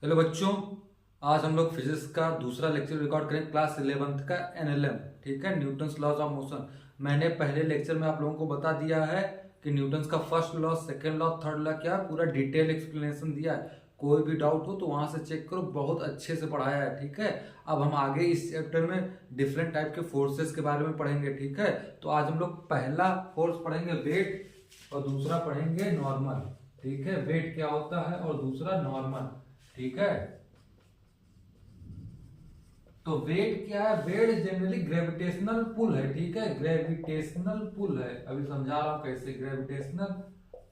Hello बच्चों, आज हम लोग फिजिक्स का दूसरा लेक्चर रिकॉर्ड करेंगे क्लास 11th का एनएलएम। ठीक है, न्यूटन्स लॉज ऑफ मोशन। मैंने पहले लेक्चर में आप लोगों को बता दिया है कि न्यूटन्स का first law, second law, third law क्या पूरा डिटेल एक्सप्लेनेशन दिया है। कोई भी डाउट हो तो वहां से चेक करो, बहुत अच्छे से पढ़ाया है। ठीक है, अब हम आगे इस चैप्टर में डिफरेंट टाइप के फोर्सेस के बारे में पढ़ेंगे। ठीक है, तो आज हम लोग पहला फोर्स पढ़ेंगे वेट और दूसरा पढ़ेंगे नॉर्मल। ठीक है, वेट क्या होता है और दूसरा नॉर्मल। ठीक है, तो वेट क्या है? वेट जनरली ग्रेविटेशनल पुल है। ठीक है, ग्रेविटेशनल पुल है। अभी समझा रहा हूं कैसे। ग्रेविटेशनल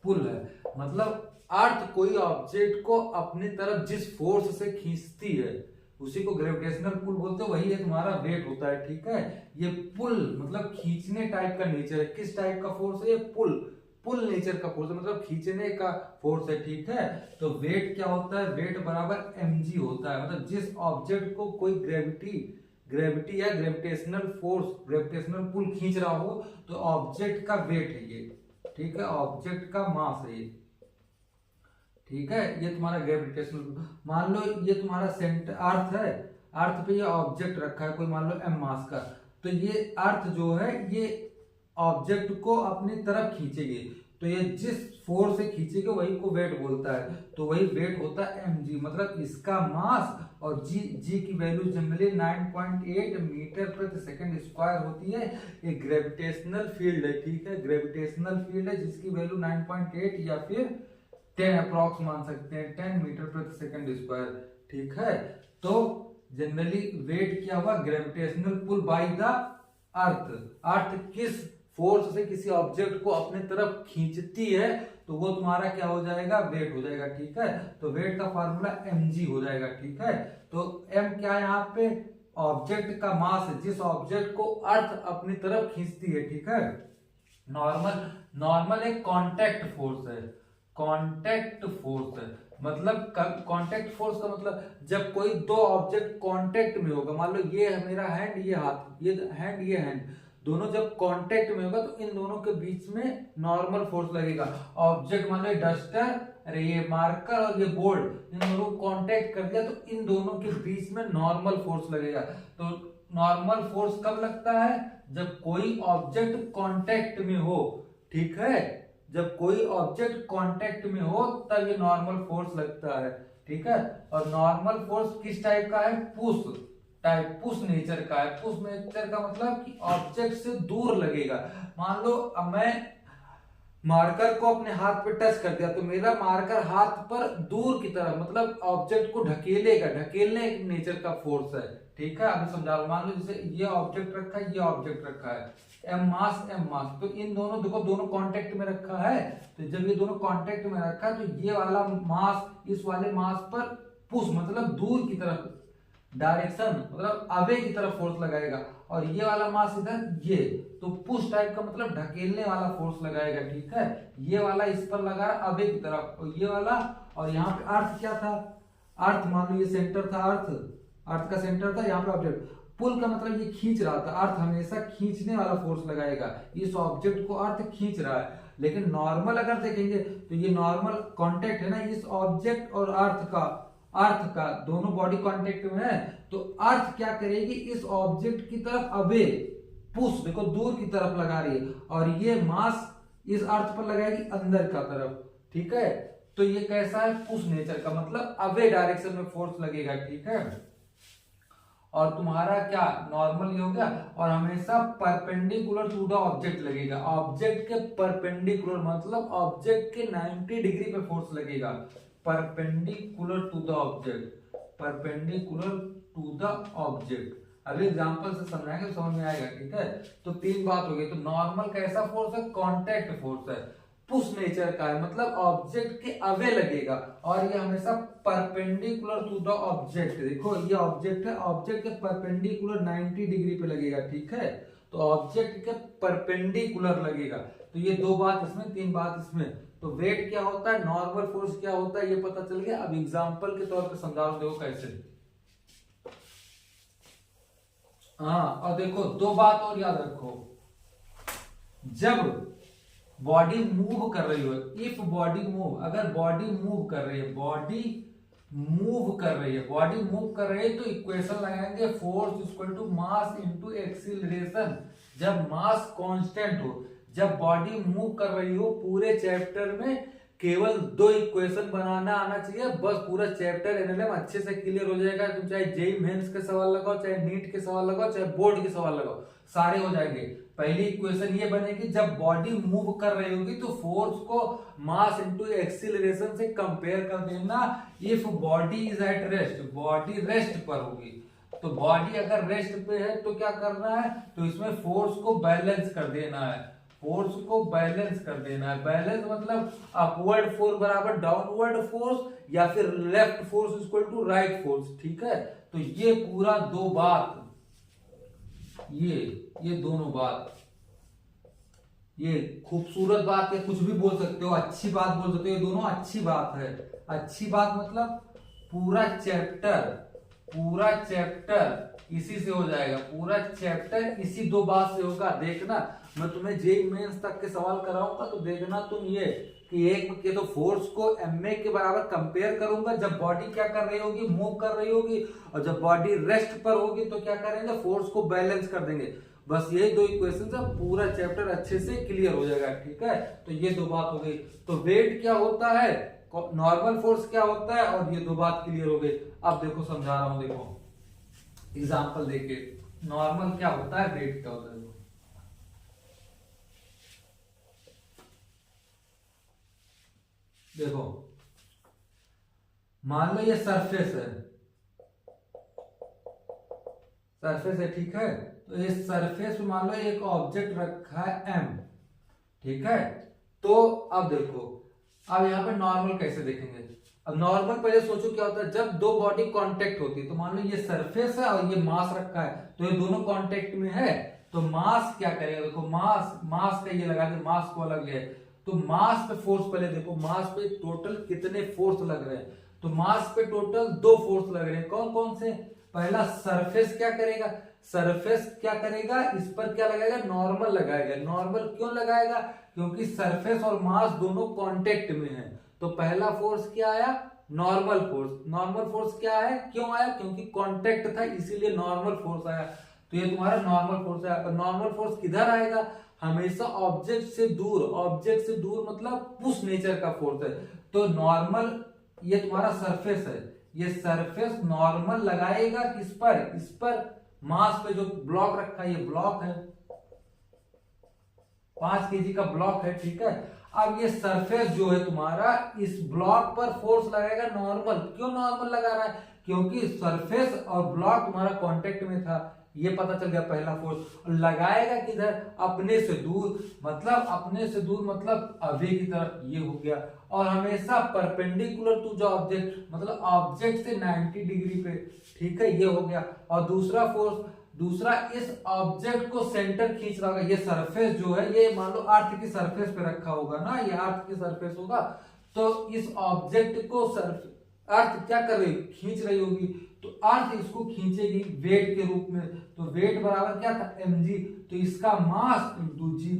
पुल है मतलब अर्थ कोई ऑब्जेक्ट को अपनी तरफ जिस फोर्स से खींचती है उसी को ग्रेविटेशनल पुल बोलते हैं। वही है तुम्हारा वेट होता है। ठीक है, ये पुल मतलब खींचने टाइप का नेचर है। किस टाइप का फोर्स है ये? पुल। पुल नेचर का फोर्स है मतलब खींचने का फोर्स है। ठीक है, तो वेट क्या होता है? वेट बराबर mg होता है। मतलब जिस ऑब्जेक्ट को कोई ग्रेविटी या ग्रेविटेशनल फोर्स, ग्रेविटेशनल पुल खींच रहा हो तो ऑब्जेक्ट का वेट है ये। ठीक है, ऑब्जेक्ट का मास है ये। ठीक है, ये तुम्हारा ग्रेविटेशनल। मान लो ये तुम्हारा सेंटर अर्थ है। अर्थ पे ये ऑब्जेक्ट रखा है कोई, मान लो m मास का। तो ये अर्थ जो है ये ऑब्जेक्ट को अपनी तरफ खींचेगी। तो ये जिस फोर्स से खींचेगा वही को वेट बोलता है। तो वही वेट होता है mg। मतलब इसका मास और जी की वैल्यू जनरली 9.8 मीटर प्रति सेकंड स्क्वायर होती है। ये ग्रेविटेशनल फील्ड है। ठीक है, ग्रेविटेशनल फील्ड है जिसकी वैल्यू 9.8 या फिर 10 अप्रॉक्स मान सकते हैं, 10 मीटर प्रति सेकंड स्क्वायर। ठीक है, तो जनरली वेट क्या हुआ? Gravitational pull by the earth. Earth किस फोर्स से किसी ऑब्जेक्ट को अपने तरफ खींचती है तो वो तुम्हारा क्या हो जाएगा? वेट हो जाएगा। ठीक है, तो वेट का फार्मूला mg हो जाएगा। ठीक है, तो m क्या है यहाँ पे? ऑब्जेक्ट का मास है जिस ऑब्जेक्ट को अर्थ अपनी तरफ खींचती है। ठीक है, नॉर्मल। नॉर्मल एक कांटेक्ट फोर्स है। कांटेक्ट फोर्स है मतलब कांटेक्ट फोर्स का मतलब जब कोई दो ऑब्जेक्ट कांटेक्ट में होगा, मान लो ये है मेरा हैंड, ये हाथ, ये हैंड, ये हैंड, दोनों जब कांटेक्ट में होगा तो इन दोनों के बीच में नॉर्मल फोर्स लगेगा। ऑब्जेक्ट मान लो डस्टर, अरे ये मार्कर और ये बोर्ड, इन दोनों को कांटेक्ट कर दिया तो इन दोनों के बीच में नॉर्मल फोर्स लगेगा। तो नॉर्मल फोर्स कब लगता है? जब कोई ऑब्जेक्ट कांटेक्ट में हो। ठीक है, जब कोई ऑब्जेक्ट कांटेक्ट में हो तब ये नॉर्मल फोर्स लगता है। ठीक है, और नॉर्मल फोर्स किस टाइप का है? पुश टाइप, पुश नेचर का है। पुश नेचर का मतलब कि ऑब्जेक्ट से दूर लगेगा। मान लो अब मैं मार्कर को अपने हाथ पे टच कर दिया तो मेरा मार्कर हाथ पर दूर की तरफ मतलब ऑब्जेक्ट को ढकेलेगा। ढकेलने एक नेचर का फोर्स है। ठीक है, अभी समझा लो। मान लो जैसे ये ऑब्जेक्ट रखा है, ये ऑब्जेक्ट रखा है, एम मास, तो इन दोनों देखो दोनों कांटेक्ट में रखा है। तो जब ये दोनों कांटेक्ट में रखा है तो ये वाला मास इस वाले मास पर पुश मतलब दूर की तरफ, डायरेक्शन मतलब अवे की तरफ फोर्स लगाएगा। और ये वाला मास इधर, ये तो पुश टाइप का मतलब ढकेलने वाला फोर्स लगाएगा। ठीक है, ये वाला इस पर लगा अवे की तरफ और ये वाला, और यहाँ पे अर्थ क्या था? अर्थ मान लो ये सेंटर था, अर्थ, अर्थ का सेंटर था, यहाँ पे ऑब्जेक्ट। पुल का मतलब ये खींच रहा था। अर्थ हमेशा खींचने वाला फोर्स लगाएगा, इस ऑब्जेक्ट को अर्थ खींच रहा है। लेकिन नॉर्मल अगर देखेंगे तो ये नॉर्मल कांटेक्ट है ना इस ऑब्जेक्ट और अर्थ का, अर्थ का दोनों बॉडी कांटेक्ट में है। तो अर्थ क्या करेगी? इस ऑब्जेक्ट की तरफ अवे, पुश देखो दूर की तरफ लगा रही है, और ये मास इस अर्थ पर लगाएगी अंदर का तरफ। ठीक है, तो ये कैसा है? पुश नेचर का मतलब अवे डायरेक्शन में फोर्स लगेगा। ठीक है, और तुम्हारा क्या नॉर्मल ही हो गया, और हमेशा परपेंडिकुलर टू द ऑब्जेक्ट लगेगा। ऑब्जेक्ट के परपेंडिकुलर मतलब ऑब्जेक्ट के 90 डिग्री पे फोर्स लगेगा। Perpendicular to the object, perpendicular to the object. अभी एग्जांपल से समझाएंगे तो समझ में आएगा। ठीक है, तो तीन बात हो गई। तो नॉर्मल कैसा फोर्स है? कांटेक्ट फोर्स है, पुश नेचर का है मतलब ऑब्जेक्ट के अवे लगेगा, और ये हमेशा परपेंडिकुलर टू द ऑब्जेक्ट। देखो ये ऑब्जेक्ट है, ऑब्जेक्ट के परपेंडिकुलर 90 डिग्री पे लगेगा। ठीक है, तो ऑब्जेक्ट के परपेंडिकुलर लगेगा। तो ये दो बात इसमें, तीन बात इसमें। तो वेट क्या होता है, नॉर्मल फोर्स क्या होता है, ये पता चल गया। अब एग्जांपल के तौर पे समझा दो कैसे। हाँ, और देखो दो बात और याद रखो। जब बॉडी मूव कर रही हो, इफ बॉडी मूव, अगर बॉडी मूव कर रही है, बॉडी मूव कर रही है, बॉडी मूव कर रही है, तो इक्वेशन लगाएंगे force equal to mass into acceleration. जब मास कांस्टेंट हो, जब बॉडी मूव कर रही हो, पूरे चैप्टर में केवल दो इक्वेशन बनाना आना चाहिए, बस पूरा चैप्टर एनएलएम अच्छे से क्लियर हो जाएगा। तुम चाहे जेई मेंस के सवाल लगाओ, चाहे नीट के सवाल लगाओ, चाहे बोर्ड के सवाल लगाओ, सारे हो जाएंगे। पहली इक्वेशन ये बनेगी, जब बॉडी मूव कर रही होगी तो फोर्स को मास इनटू एक्सीलरेशन से कंपेयर कर देना। If body is at rest, body rest पर होगी, तो बॉडी अगर रेस्ट पे है तो क्या करना है, तो इसमें फोर्स को बैलेंस कर देना है, फोर्स को बैलेंस कर देना है। बैलेंस मतलब अपवर्ड फोर्स बराबर डाउनवर्ड फोर्स, या फिर left force equal to right force, ठीक है। तो ये पूरा दो बात, ये दोनों बात, ये खूबसूरत बात है, कुछ भी बोल सकते हो, अच्छी बात बोल सकते हो, ये दोनों अच्छी बात है। अच्छी बात मतलब पूरा चैप्टर इसी से हो जाएगा, पूरा चैप्टर इसी दो बात से होगा। देखना, मैं तुम्हें जेईई मेंस तक के सवाल कराऊंगा तो देखना तुम ये कि एक के तो फोर्स को एमए के बराबर कंपेयर करूंगा जब बॉडी क्या कर रही होगी, मूव कर रही होगी, और जब बॉडी रेस्ट पर होगी तो क्या करेंगे, फोर्स को बैलेंस कर देंगे। बस ये दो इक्वेशन से पूरा चैप्टर अच्छे से क्लियर हो जाएगा, ठीक है। तो ये दो बात हो गई। तो वेट क्या होता है, नॉर्मल फोर्स क्या होता है, और ये दो बात क्लियर हो गई। अब देखो समझा रहा हूं, देखो एग्जाम्पल देके, नॉर्मल क्या होता है, वेट क्या होता है। देखो मान लो ये सरफेस है, ठीक है। तो इस सरफेस पे मान लो एक ऑब्जेक्ट रखा है एम, ठीक है। तो अब देखो, अब यहाँ पे नॉर्मल कैसे देखेंगे। अब नॉर्मल पहले सोचो क्या होता है, जब दो बॉडी कांटेक्ट होती है, तो मान लो ये सरफेस है और ये मास रखा है, तो ये दोनों कांटेक्ट में है, तो मास क्या करेगा, देखो मास का ये लगा के मास को अलग ले, तो मास पे फोर्स पहले देखो, मास पे टोटल कितने फोर्स लग रहे हैं। तो मास पे टोटल दो फोर्स लग रहे हैं, कौन कौन से। पहला सरफेस क्या करेगा, इस पर क्या लगाएगा, नॉर्मल लगाएगा। नॉर्मल क्यों लगाएगा, क्योंकि सरफेस और मास दोनों कांटेक्ट में है। तो पहला फोर्स क्या आया, नॉर्मल फोर्स क्या है, क्यों आया, क्योंकि कांटेक्ट था इसीलिए नॉर्मल फोर्स आया। तो ये तुम्हारा नॉर्मल फोर्स है। नॉर्मल फोर्स किधर आएगा, हमेशा ऑब्जेक्ट से दूर मतलब पुश नेचर का फोर्स है। तो नॉर्मल, ये तुम्हारा सरफेस है, ये सरफेस नॉर्मल लगाएगा किस पर, मास पे जो ब्लॉक रखा है, ये ब्लॉक है 5 kg का ब्लॉक है, ठीक है। अब ये सरफेस जो है तुम्हारा, इस ब्लॉक पर फोर्स लगाएगा नॉर्मल। क्यों नॉर्मल लगा रहा है, क्योंकि सरफेस और ब्लॉक तुम्हारा कांटेक्ट में था, ये पता चल गया पहला फोर्स। लगाएगा किधर, अपने से दूर मतलब अवे की तरफ, ये हो गया। और हमेशा परपेंडिकुलर टू जो ऑब्जेक्ट, मतलब ऑब्जेक्ट से 90 डिग्री पे, ठीक है, ये हो गया। और दूसरा इस ऑब्जेक्ट को सेंटर खींच रहा होगा। ये सरफेस जो है, ये मान लो अर्थ की सरफेस पे रखा होगा ना, ये अर्थ की सरफेस होगा, तो इस ऑब्जेक्ट को अर्थ क्या कर रही, खींच रही होगी, तो अर्थ इसको खींचेगी वेट के रूप में। तो वेट बराबर क्या था, mg, तो इसका मास इंटू जी।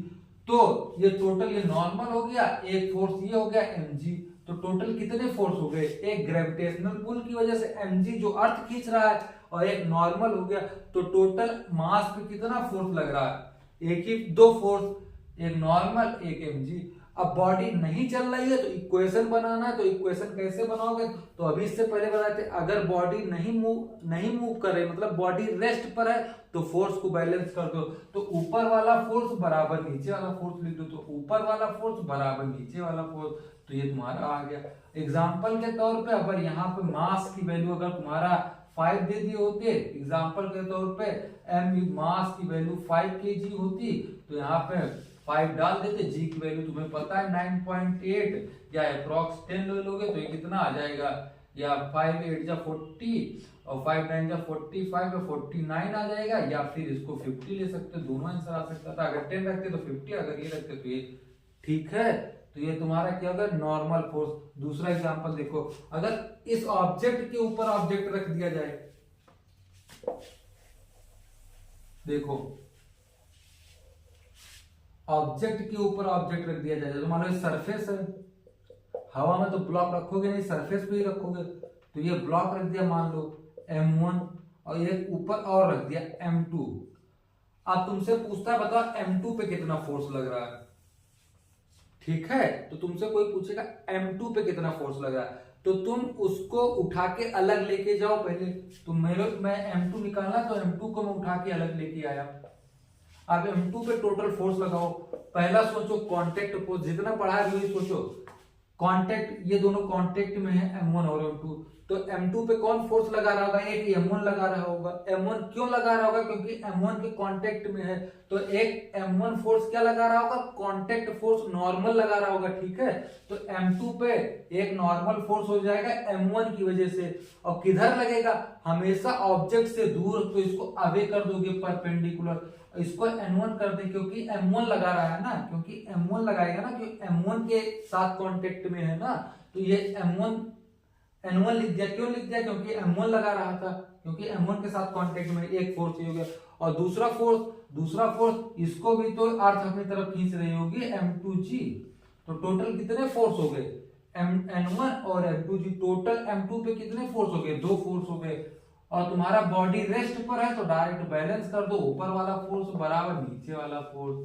तो ये टोटल, ये नॉर्मल हो गया, एक फोर्स ये हो गया mg, तो टोटल कितने फोर्स हो गए, एक ग्रेविटेशनल पुल की वजह से mg जो अर्थ खींच रहा है, और एक नॉर्मल हो गया, तो टोटल मास पे कितना फोर्स लग रहा है, एक ही, दो फोर्स, एक नॉर्मल एक mg। अब बॉडी नहीं चल रही है तो इक्वेशन बनाना है, तो इक्वेशन कैसे बनाओगे, तो अभी इससे पहले बताते, अगर बॉडी नहीं मूव कर रही, मतलब बॉडी रेस्ट पर है, तो फोर्स को बैलेंस कर दो। तो ऊपर वाला फोर्स बराबर नीचे वाला फोर्स लिख दो, तो ऊपर वाला फोर्स बराबर नीचे वाला फोर्स, तो ये तुम्हारा आ गया। एग्जाम्पल के तौर पे अगर यहाँ पे मास की वैल्यू अगर तुम्हारा 5 दे दिए होते, एग्जाम्पल के तौर पे मास की वैल्यू 5 kg होती, तो यहाँ पे 5 डाल देते, जी की वैल्यू तुम्हें पता है 9.8, या अप्रॉक्स 10 ले लोगे तो ये कितना आ जाएगा, या 5 8 जा 40 और 5 9 जा 45 और 49 आ जाएगा, या फिर इसको 50 ले सकते, दोनों आंसर आ सकता था। अगर 10 रखते तो 50, अगर ये रखते तो ये, ठीक है। तो ये तुम्हारा क्या होगा, नॉर्मल फोर्स। दूसरा एग्जांपल देखो, अगर इस ऑब्जेक्ट के ऊपर ऑब्जेक्ट रख दिया जाए, देखो ऑब्जेक्ट के ऊपर ऑब्जेक्ट रख दिया जाए, तो मान लो सरफेस है, हवा में तो ब्लॉक रखोगे नहीं, सरफेस पे ही रखोगे, तो ये ब्लॉक रख दिया मान लो M1 और एक ऊपर और रख दिया M2। अब तुमसे पूछता है बताओ M2 पे कितना फोर्स लग रहा है, ठीक है। तो तुमसे कोई पूछेगा M2 पे कितना फोर्स लग रहा है, तो तुम उसको उठा के अलग लेके जाओ पहले। तो मैं M2 निकालना, तो M2 को मैं उठा के अलग लेके आया। अब M2 पे टोटल फोर्स लगाओ। पहला सोचो कांटेक्ट फोर्स, जितना पढ़ा है वही सोचो। कांटेक्ट, ये दोनों कांटेक्ट में है M1 और M2, तो M2 पे कौन फोर्स लगा रहा होगा, एक M1 लगा रहा होगा। M1 क्यों लगा रहा होगा, क्योंकि M1 के कांटेक्ट में है, तो एक M1 फोर्स क्या लगा रहा होगा, कांटेक्ट फोर्स नॉर्मल लगा रहा होगा, ठीक है। तो M2 पे एक नॉर्मल फोर्स हो जाएगा M1 की वजह से। और किधर लगेगा, हमेशा ऑब्जेक्ट से दूर, तो इसको अवे कर दोगे परपेंडिकुलर, इसको N1 कर दे, क्योंकि M1 लगा रहा है ना, क्योंकि M1 लगाएगा ना, क्योंकि M1 के साथ कांटेक्ट में है ना, तो ये M1 N1 लिख दिया। क्यों लिख दिया, क्योंकि M1 लगा रहा था, क्योंकि M1 के साथ कांटेक्ट में एक फोर्स ही हो गया। और दूसरा फोर्स इसको भी तो अर्थ अपनी तरफ खींच रही होगी M2G। तो टोटल कितने फोर्स हो गए, N1 और M2G। टोटल M2 पे कितने फोर्स हो गए, 2 फोर्स हो गए। और तुम्हारा बॉडी रेस्ट पर है, तो डायरेक्ट बैलेंस कर दो, ऊपर वाला फोर्स बराबर नीचे वाला फोर्स।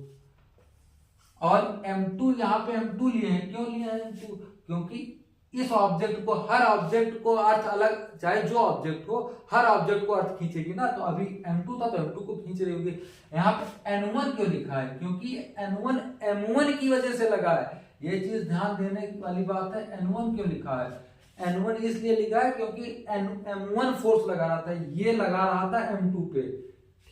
और M2 यहाँ पे M2 लिए हैं, क्यों लिए हैं M2, क्योंकि इस ऑब्जेक्ट को, हर ऑब्जेक्ट को अर्थ अलग, चाहे जो ऑब्जेक्ट हो, हर ऑब्जेक्ट को अर्थ खींचेगी ना। तो अभी M2 था तो M2 को खींच रही होगी। यहाँ पे N1 क्यों लिखा है, क्योंकि N1 M1 की वजह से लगा है। ये चीज ध्यान देने वाली बात है। N1 क्यों लिखा है, N1 इसलिए लिखा है क्योंकि M1 फोर्स लगा रहा था, ये लगा रहा था M2 पे,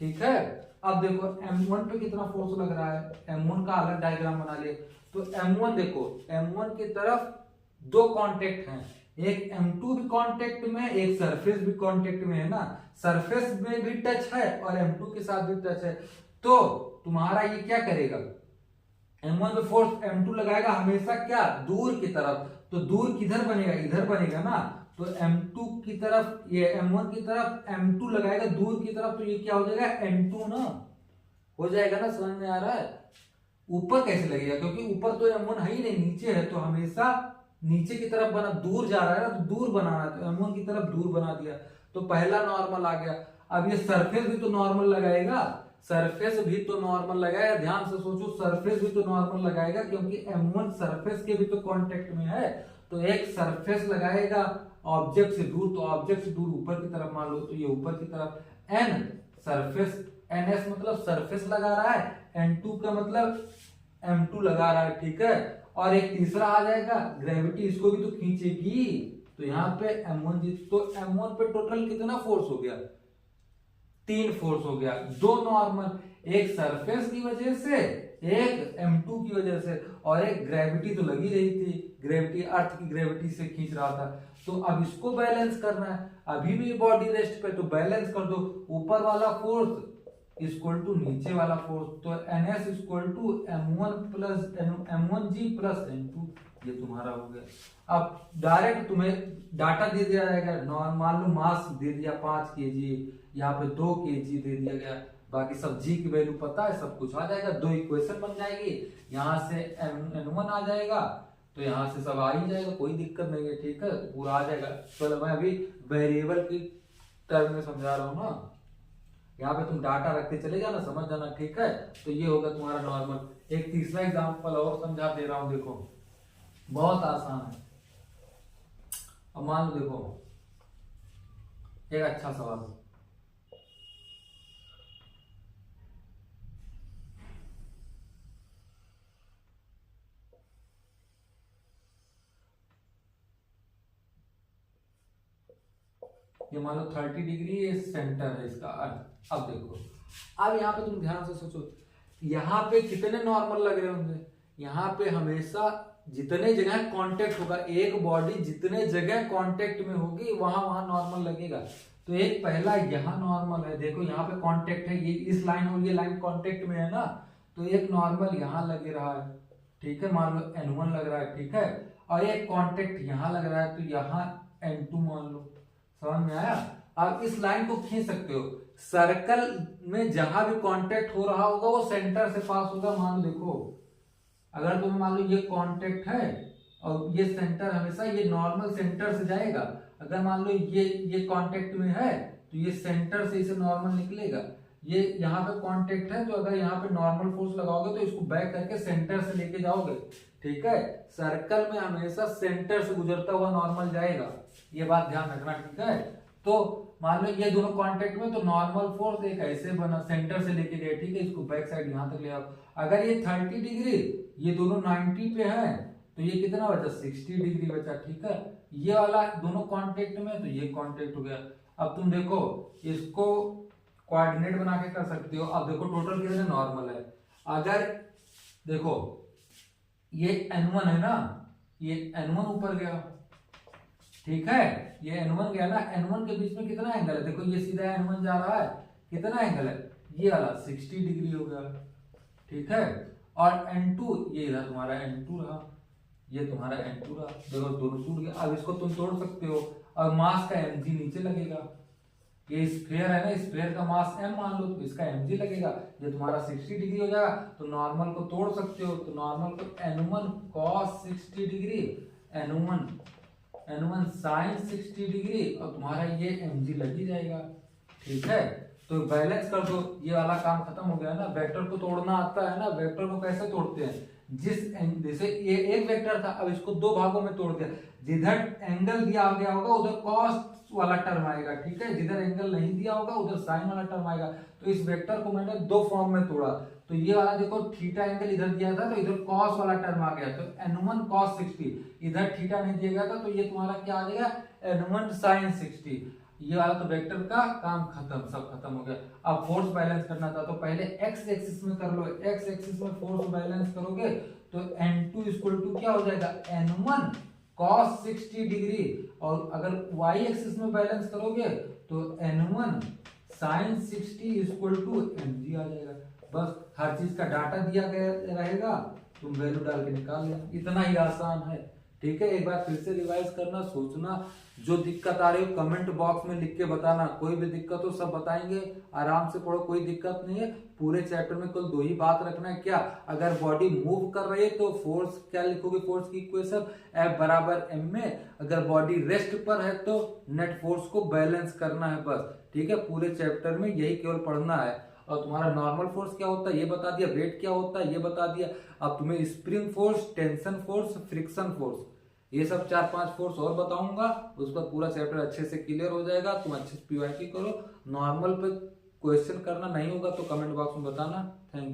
ठीक है। अब देखो M1 पे कितना फोर्स लग रहा है, M1 का अलग डायग्राम बना ले। तो M1 देखो, M1 की तरफ 2 कांटेक्ट हैं, एक M2 भी कांटेक्ट में, एक सरफेस भी कांटेक्ट में है ना। सरफेस में भी टच है और M2 के साथ भी टच है। तो तुम्हारा ये क्या करेगा, M1 पे फोर्स M2 लगाएगा हमेशा क्या, दूर की तरफ। तो दूर किधर बनेगा, इधर बनेगा ना। तो M2 की तरफ, ये M1 की तरफ M2 लगाएगा दूर की तरफ, तो ये क्या हो जाएगा, N2 ना हो जाएगा ना। समझ में आ रहा है। ऊपर कैसे लगेगा, क्योंकि ऊपर तो M1 है ही नहीं, नीचे है, तो हमेशा नीचे की तरफ बना, दूर जा रहा है ना, तो दूर बनाना है, तो M1 की तरफ दूर बना दिया, तो पहला नॉर्मल आ गया। अब ये सरफेस भी तो नॉर्मल लगाएगा, सरफेस भी तो नॉर्मल लगाएगा, ध्यान से सोचो, सरफेस भी तो नॉर्मल लगाएगा, क्योंकि M1 सरफेस के भी तो कांटेक्ट में है। तो एक सरफेस लगाएगा ऑब्जेक्ट से दूर, तो ऑब्जेक्ट से दूर ऊपर की तरफ मान लो, तो ये ऊपर की तरफ। N सरफेस, NS मतलब सरफेस लगा रहा है, N2 का मतलब M2 लगा रहा है, ठीक है। और एक तीसरा आ जाएगा ग्रेविटी, इसको भी तो खींचेगी, तो यहाँ पे M1 जी, तो M1 पे टोटल कितना फोर्स हो गया, 3 फोर्स हो गया, 2 नॉर्मल, एक सरफेस की वजह से, एक M2 की वजह से, और एक ग्रेविटी तो लगी रही थी, ग्रेविटी अर्थ की ग्रेविटी से खींच रहा था। तो अब इसको बैलेंस करना है, अभी भी बॉडी रेस्ट पे, तो बैलेंस कर दो, ऊपर वाला फोर्स इक्वल टू नीचे वाला फोर्स, तो NS equal to M1 plus M1G plus N2, ये तुम्हारा हो गया। अब डायरेक्ट तुम्हें डाटा दे दिया जाएगा, मान लो मास दे दिया 5 kg, यहाँ पे 2 kg दे दिया गया, बाकी सब G की वैल्यू पता है, सब कुछ आ जाएगा, 2 इक्वेशन बन जाएगी, यहाँ से N1 आ जाएगा, तो यहाँ से सब आ ही जाएगा, कोई दिक्कत नहीं है, ठीक है, पूरा आ जाएगा। चलो मैं अभी वेरिएबल की टर्म में समझा रहा हूँ ना, यहाँ पे तुम डाटा रखते चले जाना, समझ जाना, ठीक है। तो ये होगा तुम्हारा नॉर्मल। एक तीसरा एग्जांपल और समझा दे रहा हूं, देखो बहुत आसान है। अब मान लो, देखो एक अच्छा सवाल, ये मान लो 30 डिग्री ये सेंटर है इसका अर्थ। अब देखो, अब यहाँ पे तुम ध्यान से सोचो, यहाँ पे कितने नॉर्मल लग रहे होंगे, यहाँ पे हमेशा जितने जगह कांटेक्ट होगा, एक बॉडी जितने जगह कांटेक्ट में होगी वहां वहां नॉर्मल लगेगा। तो एक पहला यहाँ नॉर्मल है, देखो यहाँ पे कांटेक्ट है, ये इस लाइन और ये लाइन कांटेक्ट में है ना, तो एक नॉर्मल यहाँ लग रहा है, ठीक है, मान लो N1 लग रहा है, ठीक है, और एक कांटेक्ट यहाँ लग रहा है, तो यहाँ N2 मान लो। समझ में आया। आप इस लाइन को खींच सकते हो, सर्कल में जहां भी कांटेक्ट हो रहा होगा वो सेंटर से पास होगा। मान लो, देखो अगर तुम्हें मान लो ये कांटेक्ट है और ये सेंटर, हमेशा ये नॉर्मल सेंटर से जाएगा, अगर मान लो ये कांटेक्ट में है तो ये सेंटर से इसे नॉर्मल निकलेगा, ये यहाँ पे कांटेक्ट है तो अगर यहाँ पे नॉर्मल फोर्स लगाओगे तो इसको बैक करके सेंटर से लेके जाओगे, ठीक है। सर्कल में हमेशा सेंटर से गुजरता हुआ नॉर्मल जाएगा, ये बात ध्यान रखना, ठीक है। तो मान लो ये दोनों कांटेक्ट में तो नॉर्मल फोर्स एक ऐसे बना सेंटर से लेके गए, ठीक है, इसको बैक साइड यहाँ तक ले आओ। अगर ये 30 डिग्री, ये दोनों 90 पे है तो ये कितना बचा, 60 डिग्री बचा, ठीक है। ये वाला दोनों कांटेक्ट में तो ये कांटेक्ट हो गया। अब तुम देखो इसको कोऑर्डिनेट बना के कर सकते हो। अब देखो टोटल कितने नॉर्मल है, अगर देखो ये N1 है ना, ये N1 ऊपर गया, ठीक है, ये N1 गया ना, N1 के बीच में कितना एंगल है, देखो ये सीधा N1 जा रहा है, कितना एंगल है, ये वाला 60 डिग्री हो गया, ठीक है। और N2 ये इधर तुम्हारा N2 रहा, ये तुम्हारा N2 रहा, देखो दोनों टूट गया। अब इसको तुम तोड़ सकते हो, और मास का mg नीचे लगेगा, ये स्फीयर है ना, स्फीयर का मास m मान लो तो इसका mg लगेगा, ये तुम्हारा 60 डिग्री हो जाएगा। तो नॉर्मल को तोड़ सकते हो, तो नॉर्मल को N1 cos 60 degree, N1 sin 60 degree, और तुम्हारा ये mg लग ही जाएगा, ठीक है। तो बैलेंस कर दो, ये वाला काम खत्म हो गया ना। वेक्टर को तोड़ना आता है ना, वेक्टर को कैसे तोड़ते हैं, जैसे ये एक वेक्टर था, अब इसको दो भागों में तोड़ दिया, जिधर एंगल दिया गया होगा उधर कॉस वाला टर्म आएगा, ठीक है, जिधर एंगल नहीं दिया होगा उधर साइन वाला टर्म आएगा। तो इस वेक्टर को मैंने दो फॉर्म में तोड़ा, तो ये वाला देखो थीटा एंगल इधर दिया था तो इधर कॉस वाला टर्म आ गया, तो N1 cos 60, इधर थीटा नहीं दिया गया था तो ये तुम्हारा क्या आ जाएगा, N1 sin 60। ये वाला तो वेक्टर का काम खत्म, सब खत्म हो गया। अब फोर्स बैलेंस करना था तो पहले एक्स एक्सिस में कर लो, एक्स एक्सिस में फोर्स बैलेंस करोगे तो N2 इक्वल टू क्या हो जाएगा, N1 cos 60 डिग्री, और अगर y एक्सिस में बैलेंस करोगे तो N1 sin 60 equal to mg आ जाएगा। बस हर चीज का डाटा दिया गया रहेगा, तुम वैल्यू डाल के निकाल लेना, इतना ही आसान है, ठीक है। एक बार फिर से रिवाइज करना, सोचना, जो दिक्कत आ रही हो कमेंट बॉक्स में लिख के बताना, कोई भी दिक्कत हो सब बताएंगे, आराम से पढ़ो, कोई दिक्कत नहीं है। पूरे चैप्टर में कुल दो ही बात रखना है, क्या, अगर बॉडी मूव कर रही है तो फोर्स क्या लिखोगे, फोर्स की इक्वेशन F बराबर m में, अगर बॉडी रेस्ट पर है तो नेट फोर्स को बैलेंस करना है, बस, ठीक है। पूरे चैप्टर में यही केवल पढ़ना है। और तुम्हारा नॉर्मल फोर्स क्या होता है ये बता दिया, वेट क्या होता है ये बता दिया। अब तुम्हें spring force, tension force, friction force, ये सब 4-5 फोर्स और बताऊंगा, उस पर पूरा चैप्टर अच्छे से क्लियर हो जाएगा। तुम अच्छे से पीवाईटी करो, नॉर्मल पे क्वेश्चन करना नहीं होगा तो कमेंट बॉक्स में बताना। Thank you.